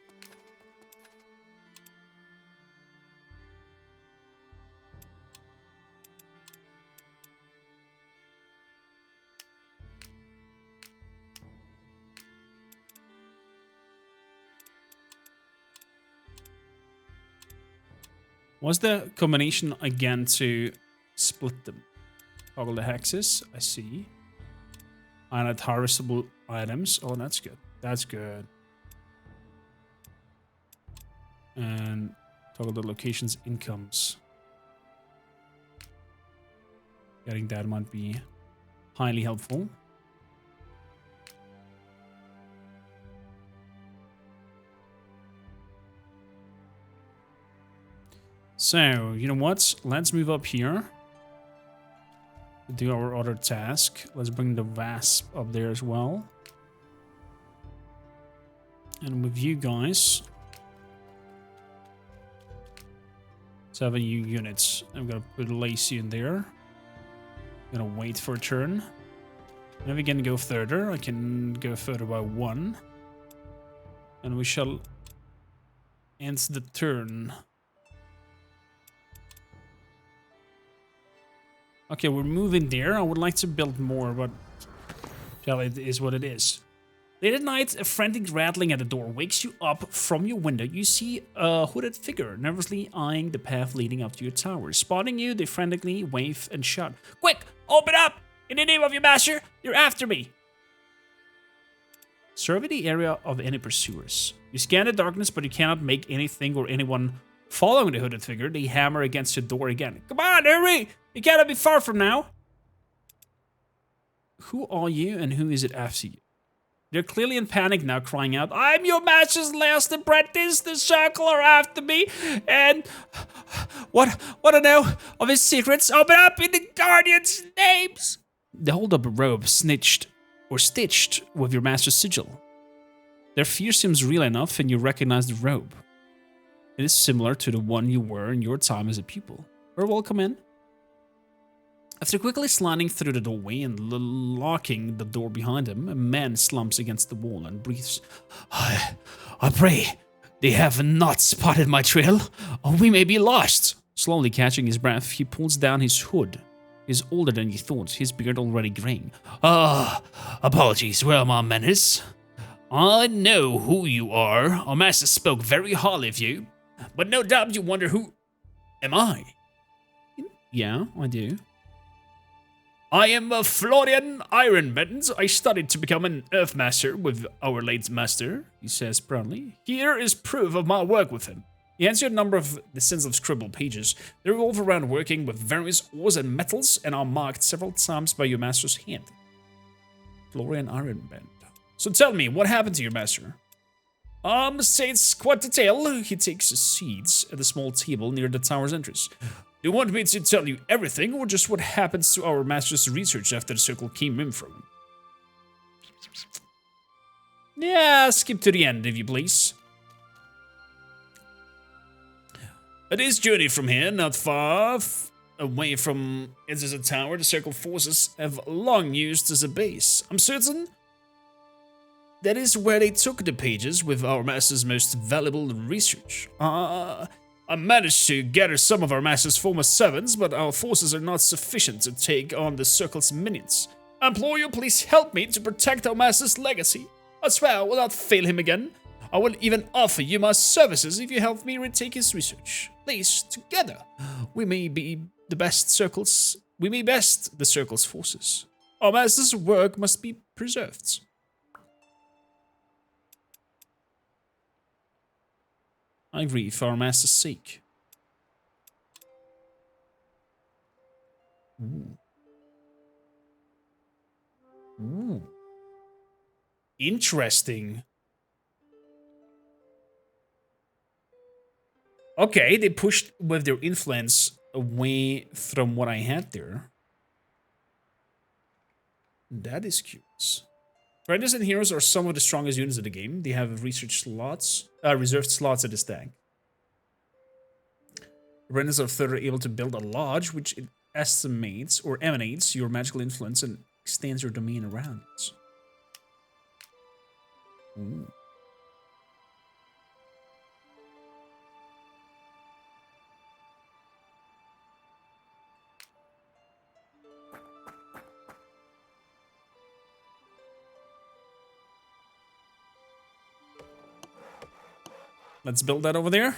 What's the combination again to split them? Toggle the hexes, I see. And add harvestable items. Oh, that's good. That's good. And toggle the location's incomes. Getting that might be highly helpful. So, you know what? Let's move up here. Do our other task. Let's bring the Wasp up there as well. And with you guys... Let's have a new unit. I'm gonna put Lacey in there. I'm gonna wait for a turn. And if we can go further, I can go further by 1. And we shall end the turn. Okay, we're moving there. I would like to build more, but well, it is what it is. Late at night, a frantic rattling at the door wakes you up from your window. You see a hooded figure nervously eyeing the path leading up to your tower. Spotting you, they frantically wave and shout, "Quick, open up! In the name of your master, you're after me!" Survey the area of any pursuers. You scan the darkness, but you cannot make anything or anyone following the hooded figure. They hammer against your door again. "Come on, hurry! You cannot be far from now!" Who are you and who is it after you? They're clearly in panic now, crying out, "I'm your master's last apprentice. The circle are after me, and what I know of his secrets? Open up in the guardians' names!" They hold up a robe stitched with your master's sigil. Their fear seems real enough, and you recognize the robe. It is similar to the one you wore in your time as a pupil. We're welcome in. After quickly sliding through the doorway and locking the door behind him, a man slumps against the wall and breathes. I pray they have not spotted my trail, or we may be lost. Slowly catching his breath, he pulls down his hood. He's older than you thought, his beard already graying. Apologies, where are my manners? I know who you are. Our master spoke very highly of you, but no doubt you wonder who am I? Yeah, I do. I am Florian Ironbend. I studied to become an Earth Master with our late master, he says proudly. Here is proof of my work with him. He hands you a number of the sins of scribble pages. They revolve around working with various ores and metals and are marked several times by your master's hand. Florian Ironbend. So tell me, what happened to your master? Say it's quite a tale. He takes his seats at a small table near the tower's entrance. Do you want me to tell you everything, or just what happens to our master's research after the circle came in from him? Yeah, skip to the end, if you please. A day's journey from here, not far away from it is a tower the circle forces have long used as a base. I'm certain that is where they took the pages with our master's most valuable research. I managed to gather some of our master's former servants, but our forces are not sufficient to take on the circle's minions. I implore you, please help me to protect our master's legacy. I swear I will not fail him again. I will even offer you my services if you help me retake his research. Please, together, we may best the circle's forces. Our master's work must be preserved. I agree, for our master's sake. Ooh. Ooh. Interesting. Okay, they pushed with their influence away from what I had there. That is curious. Riders and heroes are some of the strongest units of the game. They have research slots, reserved slots at the stack. Riders are further able to build a lodge, which estimates or emanates your magical influence and extends your domain around it. Ooh. Let's build that over there.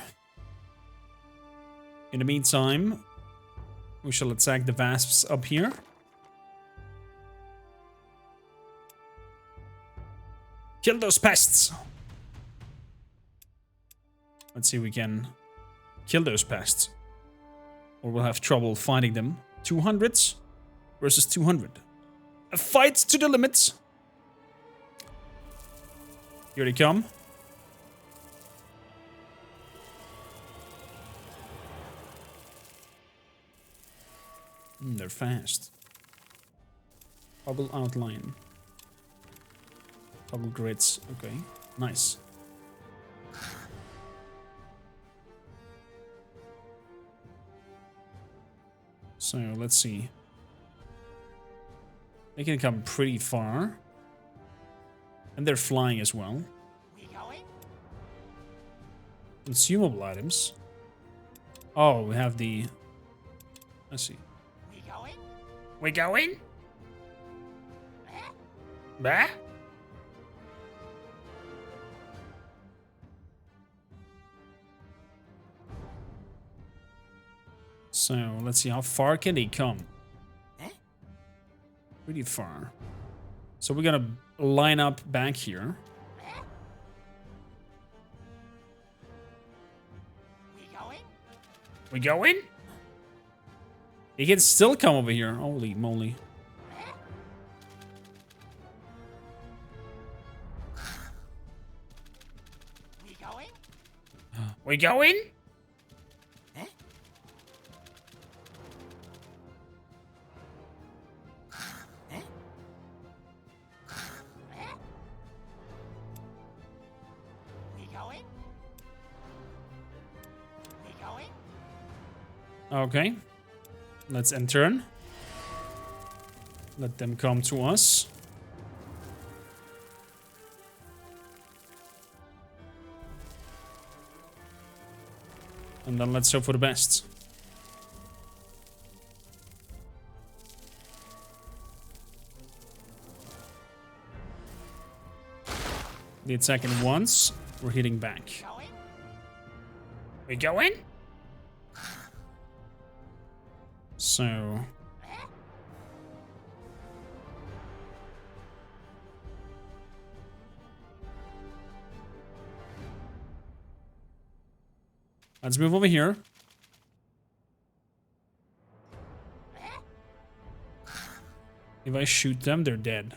In the meantime, we shall attack the Vasps up here. Kill those pests! Let's see if we can kill those pests. Or we'll have trouble finding them. 200 versus 200. A fight to the limit. Here they come. They're fast. Toggle outline. Toggle grids. Okay, nice. So let's see. They can come pretty far. And they're flying as well. Consumable items. Oh, we have the... Let's see.
We going? Bah?
So, let's see, how far can they come? Pretty far. So we're gonna line up back here.
We going?
He can still come over here. Holy moly.
We going?
Okay. Let's end turn. Let them come to us. And then let's hope for the best. The attacking once. We're hitting back.
We going?
So... let's move over here. If I shoot them, they're dead.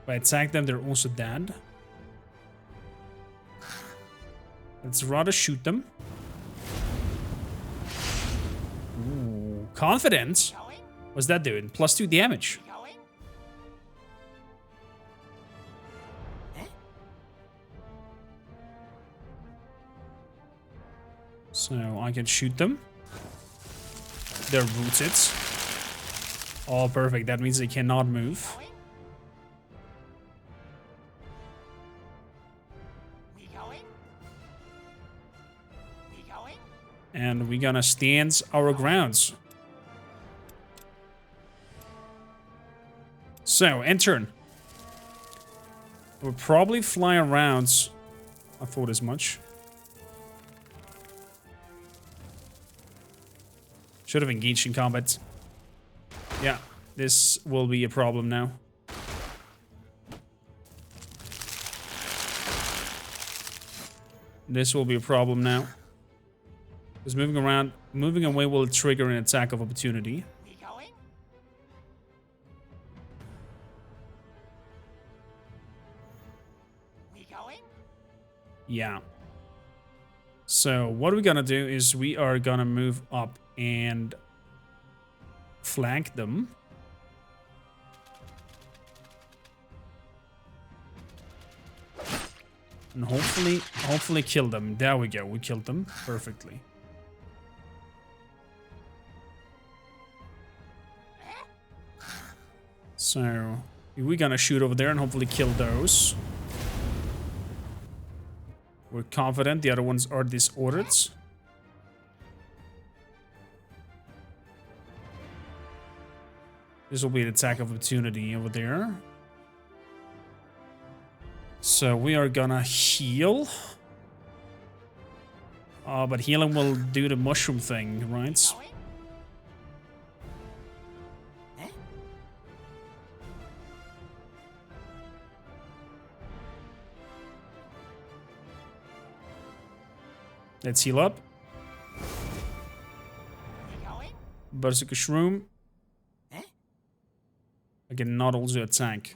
If I attack them, they're also dead. Let's rather shoot them. Ooh, confident. What's that doing? +2 damage. So I can shoot them. They're rooted. Oh, perfect. That means they cannot move. And we're gonna stand our grounds. So, end turn. We'll probably fly around. I thought as much. Should have engaged in combat. Yeah, this will be a problem now. This will be a problem now. Because moving away will trigger an attack of opportunity. Yeah. So what we're gonna do is we are gonna move up and flank them. And hopefully kill them. There we go. We killed them perfectly. So we're gonna shoot over there and hopefully kill those. We're confident the other ones are disordered. This will be an attack of opportunity over there. So we are gonna heal. But healing will do the mushroom thing, right? Let's heal up. Berserker Shroom. I cannot also attack.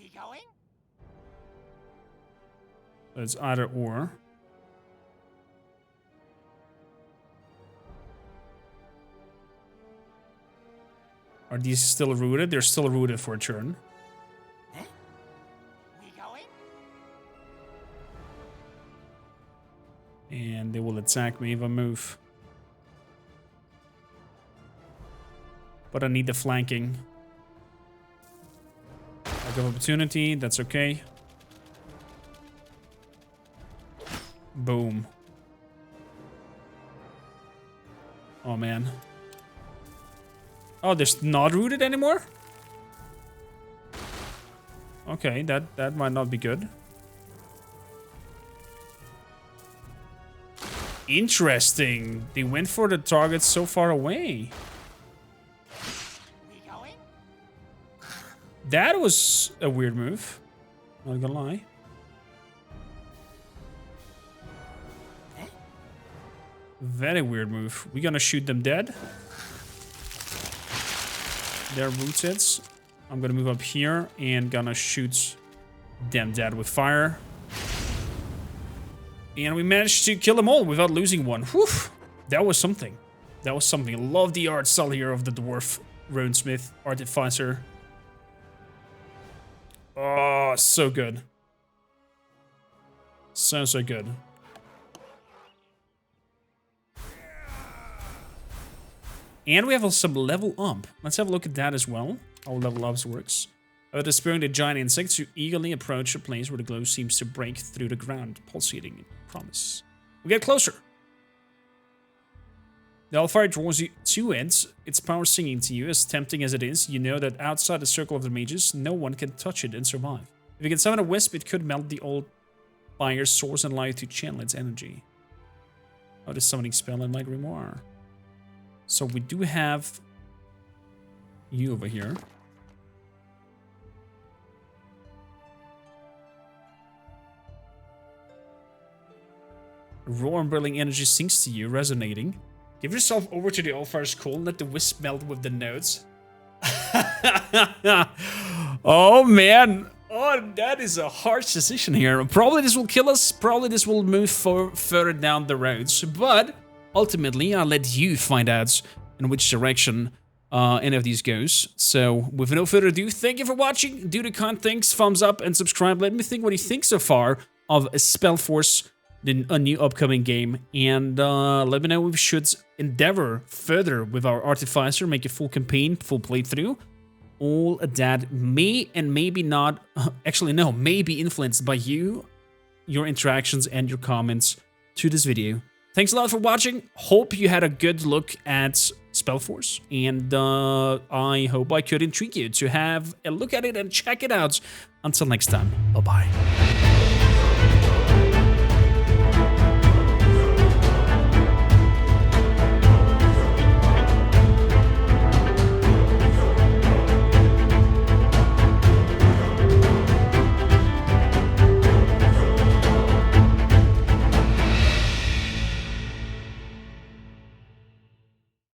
So it's either or. Are these still rooted? They're still rooted for a turn. And they will attack me if I move. But I need the flanking. Lack of opportunity, that's okay. Boom. Oh man. Oh, they're not rooted anymore? Okay, that might not be good. Interesting. They went for the target so far away. That was a weird move. Not gonna lie. Very weird move. We're gonna shoot them dead. They're rooted. I'm gonna move up here and gonna shoot them dead with fire. And we managed to kill them all without losing one. Whew. That was something. That was something. Love the art style here of the dwarf runesmith artificer. Oh, so good. So good. And we have some level up. Let's have a look at that as well. How level ups works. Despairing the giant insects who eagerly approach a place where the glow seems to break through the ground, pulsating in promise. We get closer. The Hellfire draws you to it, its power singing to you. As tempting as it is, you know that outside the circle of the mages, no one can touch it and survive. If you can summon a wisp, it could melt the old fire's source and allow you to channel its energy. Oh, the summoning spell in my grimoire. So we do have you over here. Raw and brilliant energy sinks to you, resonating. Give yourself over to the Hellfire's call and let the wisp melt with the notes. Oh man. Oh, that is a harsh decision here. Probably this will kill us. Probably this will move further down the roads. But ultimately, I'll let you find out in which direction any of these goes. So with no further ado, thank you for watching. Do the kind things, thumbs up and subscribe. Let me think what you think so far of SpellForce, a new upcoming game, and let me know if we should endeavor further with our Artificer, make a full campaign, full playthrough. All that may and maybe not, actually no, may be influenced by you, your interactions and your comments to this video. Thanks a lot for watching. Hope you had a good look at SpellForce, and I hope I could intrigue you to have a look at it and check it out. Until next time, bye-bye.